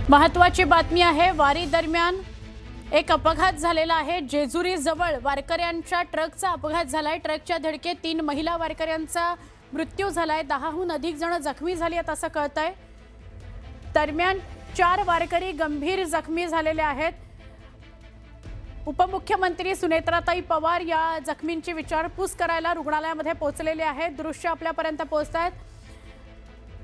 महत्त्वाची बातमी आहे। वारी दरम्यान एक अपघात झालेला आहे। जेजुरी जवळ वारकऱ्यांच्या ट्रकचा अपघात झालाय। ट्रकच्या धडकेत 3 महिला वारकऱ्यांचा मृत्यू झालाय। 10हून अधिक जण जखमी झाली आहेत असं कळतंय। दरम्यान 4 वारकरी गंभीर जखमी झालेले आहेत। उपमुख्यमंत्री सुनेत्राताई पवार या जखमींची विचारपूस करायला रुग्णालयामध्ये पोहोचलेले आहेत। दृश्य आपल्यापर्यंत पोहोचतायत।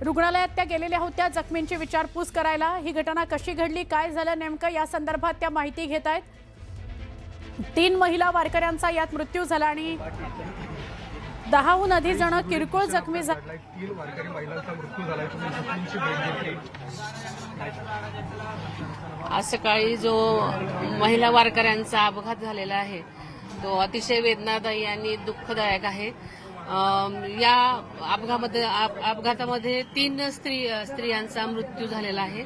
रुग्णालयात त्या गेलेल्या होत्या जखमींची विचारपूस करायला। ही घटना कशी घडली, काय झालं नेमकं या संदर्भात त्या माहिती घेत आहेत। 3 महिला वारकऱ्यांचा यात मृत्यू झाला आणि 10हून अधिक जण किरकोळ जखमी झाले। 3 वारकरी महिलांचा मृत्यू झालाय। तुम्ही जखमींची भेट घेतली। आज सकाळी जो महिला वारकऱ्यांचा अपघात झालेला आहे तो अतिशय वेदनादायी आणि दुःखदायक आहे। या अपघातामध्ये 3 स्त्रियांचा मृत्यू झालेला आहे।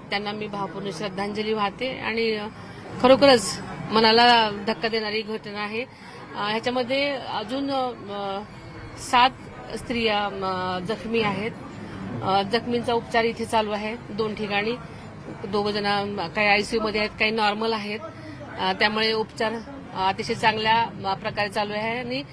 त्यांना मी भावपूर्ण श्रद्धांजली वाहते आणि खरोखरच मनाला धक्का देणारी घटना आहे। ह्याच्यामध्ये अजून 7 स्त्रिया जखमी आहेत। जखमींचा उपचार इथे चालू आहे 2 ठिकाणी। 2 जण काही आयसीयू मध्ये आहेत, काही नॉर्मल आहेत। त्यामुळे उपचार अतिशय चांगल्या प्रकारे चालू आहे आणि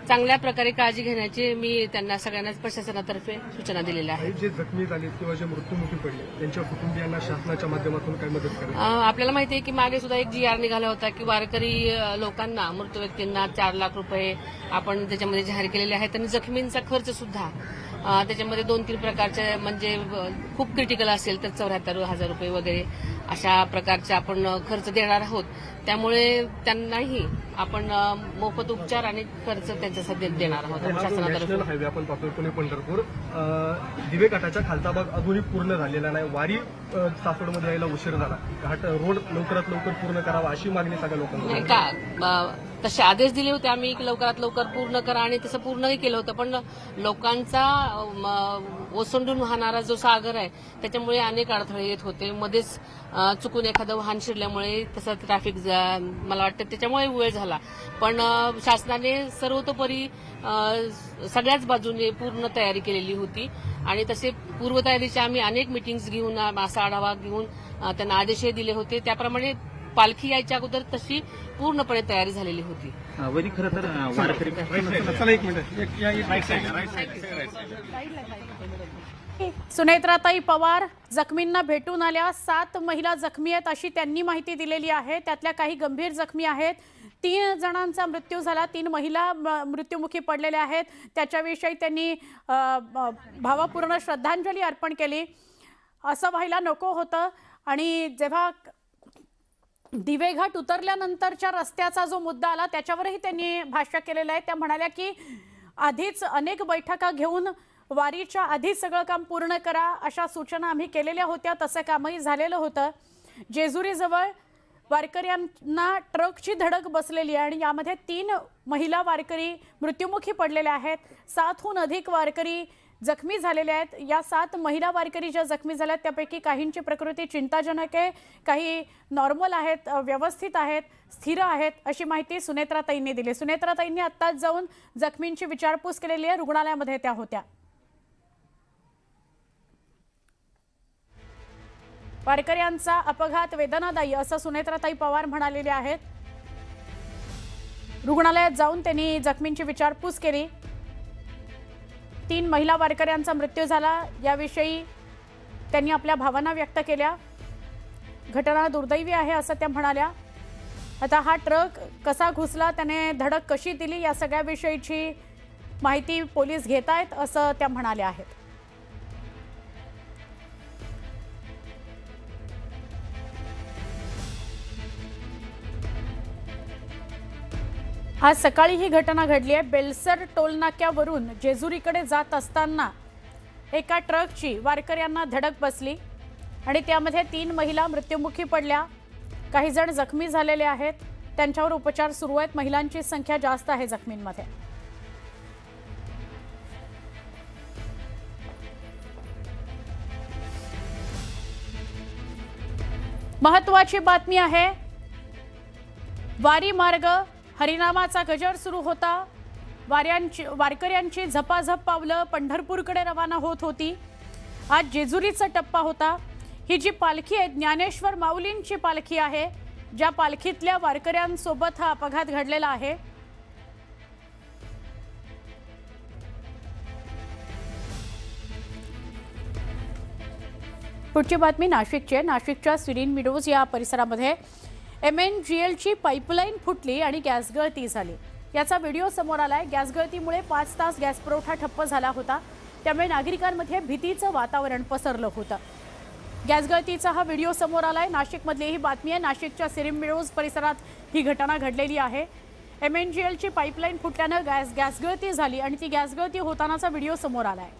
चांगल्या प्रकारे काळजी घेण्याची मी त्यांना सगळ्यांनाच प्रशासनातर्फे सूचना दिलेल्या आहेत। जे जखमी झाले किंवा जे मृत्युमुखी पडले त्यांच्या कुटुंबियांना शासनाच्या माध्यमातून काय मदत करायची? आपल्याला माहिती आहे की मागे सुद्धा एक GR निघाला होता की वारकरी लोकांना, मृत व्यक्तींना 4 लाख रुपये आपण त्याच्यामध्ये जाहीर केलेले आहेत आणि जखमींचा खर्च सुद्धा त्याच्यामध्ये 2-3 प्रकारचे म्हणजे खूप क्रिटिकल असेल तर 74,000 रुपये वगैरे अशा प्रकारचे आपण खर्च देणार आहोत। त्यामुळे त्यांनाही आपण मोफत उपचार आणि खर्च त्यांच्यासाठी देणार आहोत शासनातर्फे। हायवे आपण पाहतोय पुणे पंढरपूर दिवे घाटाच्या खालचा भाग अजूनही पूर्ण झालेला नाही। वारी सासवडमध्ये यायला उशीर झाला। घाट रोड लवकरात लवकर पूर्ण करावा अशी मागणी सगळ्या लोकांना। तसे आदेश दिले होते आम्ही की लवकरात लवकर पूर्ण करा आणि तसं पूर्णही केलं होतं। पण लोकांचा ओसंडून वाहणारा जो सागर आहे त्याच्यामुळे अनेक अडथळे येत होते। मध्येच चुकून एखादं वाहन शिरल्यामुळे तसं ट्रॅफिक मला वाटतं त्याच्यामुळे वेळ झाला। पण शासनाने सर्वतोपरी सगळ्याच बाजूने पूर्ण तयारी केलेली होती आणि तसे पूर्वतयारीचे आम्ही अनेक मीटिंग्स घेऊन असा आढावा घेऊन त्यांना आदेशही दिले होते। त्याप्रमाणे पालखी यायच्या अगोदर तशी पूर्णपणे तयारी झालेली होती। वरी खरं तर वारकरी सुनेत्राताई पवार जखमींना भेटून आल्या। 7 महिला जखमी आहेत अशी त्यांनी माहिती दिलेली आहे। त्यातल्या काही गंभीर जखमी आहेत। 3 जणांचा मृत्यू झाला। 3 महिला मृत्युमुखी पडलेल्या आहेत। त्याच्याविषयी त्यांनी भावपूर्ण श्रद्धांजली अर्पण केली। असं व्हायला नको होतं। आणि जेव्हा दिवेघाट उतरल्यानंतरच्या रस्त्याचा जो मुद्दा आला त्याच्यावरही त्यांनी भाष्य केलेलं आहे। त्या म्हणाल्या की आधीच अनेक बैठका घेऊन वारीच्या आधी सगळं काम पूर्ण करा अशा सूचना आम्ही केलेल्या होत्या। तसं कामही झालेलं होतं। जेजुरी जवळ वारकऱ्यांना ट्रकची धडक बसलेली आहे आणि यामध्ये 3 महिला वारकरी मृत्युमुखी पडलेल्या आहेत। 7हून अधिक वारकरी जखमी झालेले आहेत। या 7 महिला वारकरी ज्या जखमी झाल्यात त्यापैकी काहींची प्रकृती चिंताजनक आहे, काही नॉर्मल आहेत, व्यवस्थित आहेत, स्थिर आहेत अशी माहिती सुनेत्राताईंनी दिली। सुनेत्राताईंनी आत्ताच जाऊन जखमींची विचारपूस केलेली आहे। रुग्णालयामध्ये त्या होत्या। वारकऱ्यांचा अपघात वेदनादायी असं सुनेत्राताई पवार म्हणालेले आहेत। रुग्णालयात जाऊन त्यांनी जखमींची विचारपूस केली। 3 महिला वारकऱ्यांचा मृत्यू झाला याविषयी त्यांनी आपल्या भावना व्यक्त केल्या। घटना दुर्दैवी आहे असं त्या म्हणाल्या। आता हा ट्रक कसा घुसला, त्याने धडक कशी दिली या सगळ्याविषयीची माहिती पोलीस घेत आहेत असं त्या म्हणाल्या आहेत। आज सकाळी ही घटना घडली आहे। बेलसर टोलनाक्यावरून जेजुरीकडे जात असताना एका ट्रकची वारकऱ्यांना धडक बसली आणि त्यामध्ये 3 महिला मृत्युमुखी पडल्या। काही जण जखमी झालेले आहेत। त्यांच्यावर उपचार सुरू आहेत। महिलांची संख्या जास्त आहे जखमींमध्ये। महत्त्वाची बातमी आहे। वारी मार्ग हरिनामाचा गजर सुरू होता। वारकऱ्यांची झपाझप पावलं पंढरपूरकडे रवाना होत होती। आज जेजुरीचा टप्पा होता। ही जी पालखी आहे ज्ञानेश्वर माऊलींची पालखी आहे, ज्या पालखीतल्या वारकऱ्यांसोबत हा अपघात घडलेला आहे। पुढची बातमी नाशिकची आहे। नाशिकच्या सिरीन मिडोज या परिसरामध्ये MNGLची पाईपलाईन फुटली आणि गॅस गळती झाली। याचा व्हिडिओ समोर आलाय। गॅस गळतीमुळे 5 तास गॅस पुरवठा ठप्प झाला होता, त्यामुळे नागरिकांमध्ये भीतीचं वातावरण पसरलं होतं। गॅस गळतीचा हा व्हिडिओ समोर आलाय। नाशिकमधली ही बातमी आहे। नाशिकच्या सिरीन मिडोज परिसरात ही घटना घडलेली आहे। MNGLची पाईपलाईन फुटल्यानं गॅस गळती झाली आणि ती गॅस गळती होतानाचा व्हिडिओ समोर आलाय।